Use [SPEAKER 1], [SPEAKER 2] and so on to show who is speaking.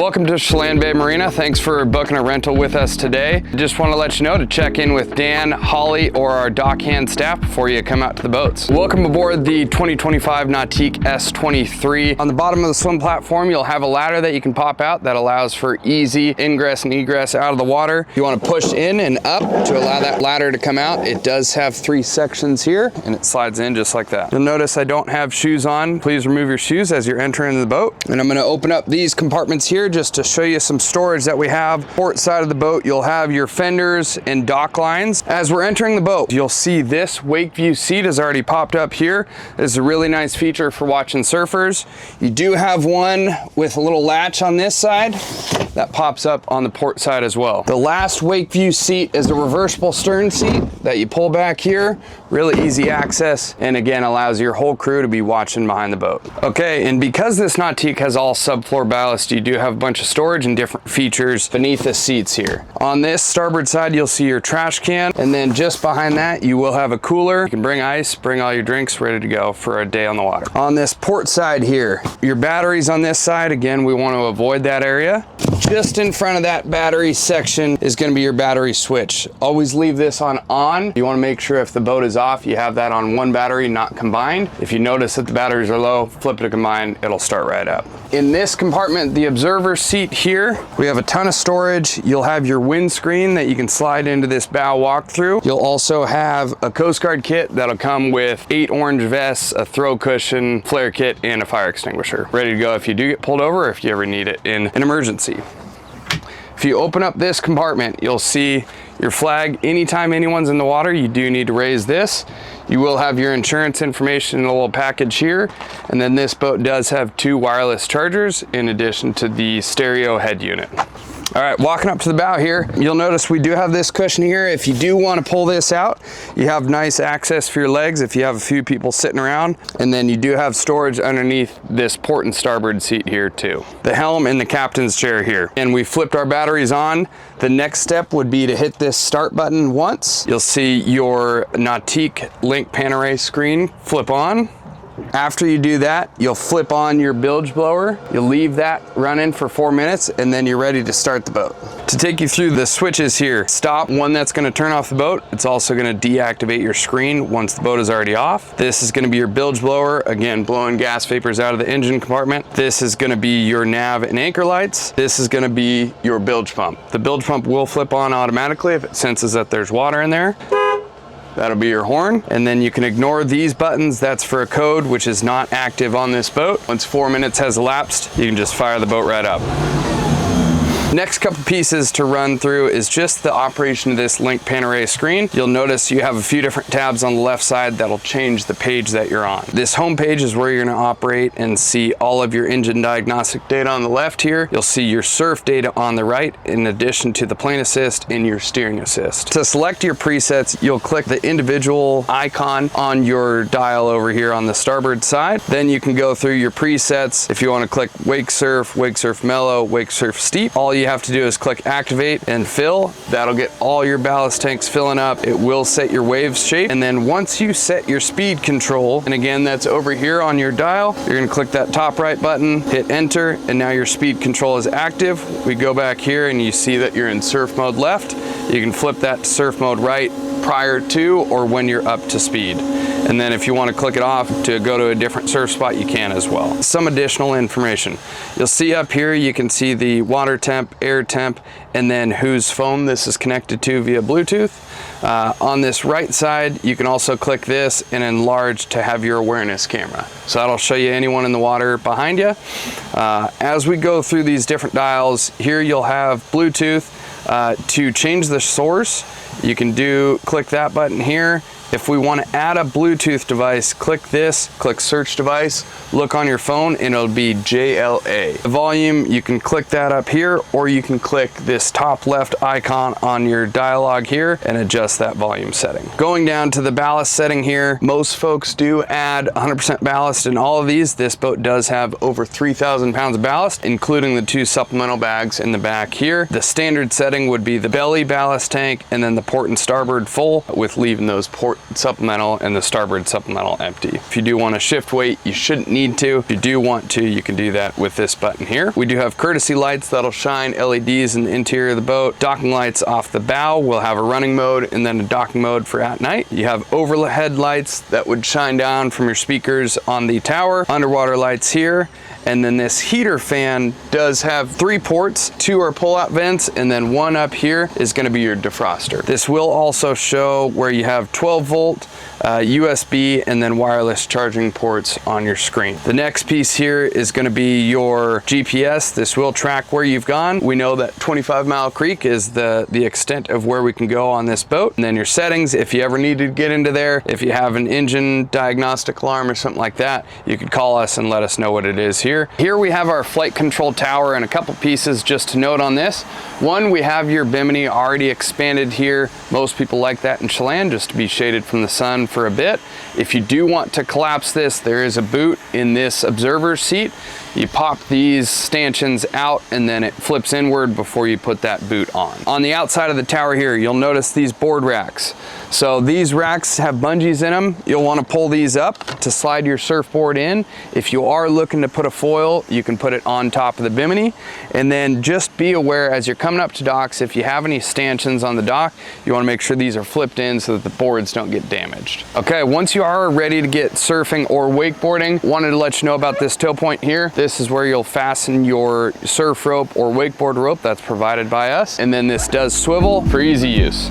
[SPEAKER 1] Welcome to Chelan Bay Marina. Thanks for booking a rental with us today. Just want to let you know to check in with Dan, Holly, or our dock hand staff before you come out to the boats. Welcome aboard the 2025 Nautique S23. On the bottom of the swim platform, you'll have a ladder that you can pop out that allows for easy ingress and egress out of the water. You want to push in and up to allow that ladder to come out. It does have 3 sections here, and it slides in just like that. You'll notice I don't have shoes on. Please remove your shoes as you're entering the boat. And I'm going to open up these compartments here just to show you some storage that we have. Port side of the boat, you'll have your fenders and dock lines. As we're entering the boat, you'll see this wake view seat has already popped up here. This is a really nice feature for watching surfers. You do have one with a little latch on this side that pops up on the port side as well. The last wake view seat is a reversible stern seat that you pull back here. Really easy access, and again allows your whole crew to be watching behind the boat. Okay, and because this Nautique has all subfloor ballast, you do have a bunch of storage and different features beneath the seats here. On this starboard side, you'll see your trash can, and then just behind that, you will have a cooler. You can bring ice, bring all your drinks ready to go for a day on the water. On this port side here, your batteries on this side, again, we want to avoid that area. Just in front of that battery section is going to be your battery switch. Always leave this on. You want to make sure if the boat is off, you have that on one battery, not combined. If you notice that the batteries are low, flip it to combined, it'll start right up. In this compartment, the observer seat here, we have a ton of storage. You'll have your windscreen that you can slide into this bow walkthrough. You'll also have a Coast Guard kit that'll come with 8 orange vests, a throw cushion, flare kit, and a fire extinguisher. Ready to go if you do get pulled over or if you ever need it in an emergency. If you open up this compartment, you'll see your flag. Anytime anyone's in the water, you do need to raise this. You will have your insurance information in a little package here. And then this boat does have 2 wireless chargers in addition to the stereo head unit. All right, walking up to the bow here, you'll notice we do have this cushion here. If you do want to pull this out, you have nice access for your legs if you have a few people sitting around. And then you do have storage underneath this port and starboard seat here too. The helm and the captain's chair here. And we flipped our batteries on. The next step would be to hit this start button once. You'll see your Nautique link pan array screen flip on. After you do that, you'll flip on your bilge blower. You'll leave that running for 4 minutes, and then you're ready to start the boat. To take you through the switches here, stop, one that's going to turn off the boat. It's also going to deactivate your screen once the boat is already off. This is going to be your bilge blower, again, blowing gas vapors out of the engine compartment. This is going to be your nav and anchor lights. This is going to be your bilge pump. The bilge pump will flip on automatically if it senses that there's water in there. That'll be your horn. And then you can ignore these buttons. That's for a code which is not active on this boat. Once 4 minutes has elapsed, you can just fire the boat right up. Next couple pieces to run through is just the operation of this link pan array screen. You'll notice you have a few different tabs on the left side that'll change the page that you're on. This home page is where you're going to operate and see all of your engine diagnostic data on the left here. You'll see your surf data on the right in addition to the plane assist and your steering assist. To select your presets, you'll click the individual icon on your dial over here on the starboard side. Then you can go through your presets. If you want to click wake surf mellow, wake surf steep, all you have to do is click activate and fill. That'll get all your ballast tanks filling up. It will set your waves shape. And then once you set your speed control, and again, that's over here on your dial, you're gonna click that top right button, hit enter, and now your speed control is active. We go back here and you see that you're in surf mode left. You can flip that to surf mode right prior to or when you're up to speed. And then if you want to click it off to go to a different surf spot, you can as well. Some additional information. You'll see up here, you can see the water temp, air temp, and then whose phone this is connected to via Bluetooth. On this right side, you can also click this and enlarge to have your awareness camera. So that'll show you anyone in the water behind you. As we go through these different dials, here you'll have Bluetooth. To change the source, you can click that button here. If we want to add a Bluetooth device, click this, click search device, look on your phone, and it'll be JLA. The volume, you can click that up here, or you can click this top left icon on your dialog here and adjust that volume setting. Going down to the ballast setting here, most folks do add 100% ballast in all of these. This boat does have over 3,000 pounds of ballast, including the 2 supplemental bags in the back here. The standard setting would be the belly ballast tank and then the port and starboard full, with leaving those port supplemental and the starboard supplemental empty. If you do want to shift weight, you shouldn't need to. If you do want to, you can do that with this button here. We do have courtesy lights that'll shine LEDs in the interior of the boat. Docking lights off the bow will have a running mode and then a docking mode for at night. You have overhead lights that would shine down from your speakers on the tower, underwater lights here, and then this heater fan does have 3 ports. 2 are pull-out vents, and then 1 up here is going to be your defroster. This will also show where you have 12-volt, USB, and then wireless charging ports on your screen. The next piece here is going to be your GPS. This will track where you've gone. We know that 25 Mile Creek is the extent of where we can go on this boat. And then your settings, if you ever need to get into there, if you have an engine diagnostic alarm or something like that, you could call us and let us know what it is here. Here we have our flight control tower, and a couple pieces just to note on this. One, we have your Bimini already expanded here. Most people like that in Chelan, just to be shaded from the sun for a bit. If you do want to collapse this, there is a boot in this observer seat. You pop these stanchions out and then it flips inward before you put that boot on. On the outside of the tower here, you'll notice these board racks. So these racks have bungees in them. You'll want to pull these up to slide your surfboard in. If you are looking to put a foil, you can put it on top of the Bimini. And then just be aware as you're coming up to docks, if you have any stanchions on the dock, you want to make sure these are flipped in so that the boards don't get damaged. Okay, once you are ready to get surfing or wakeboarding, wanted to let you know about this tow point here. This is where you'll fasten your surf rope or wakeboard rope that's provided by us. And then this does swivel for easy use.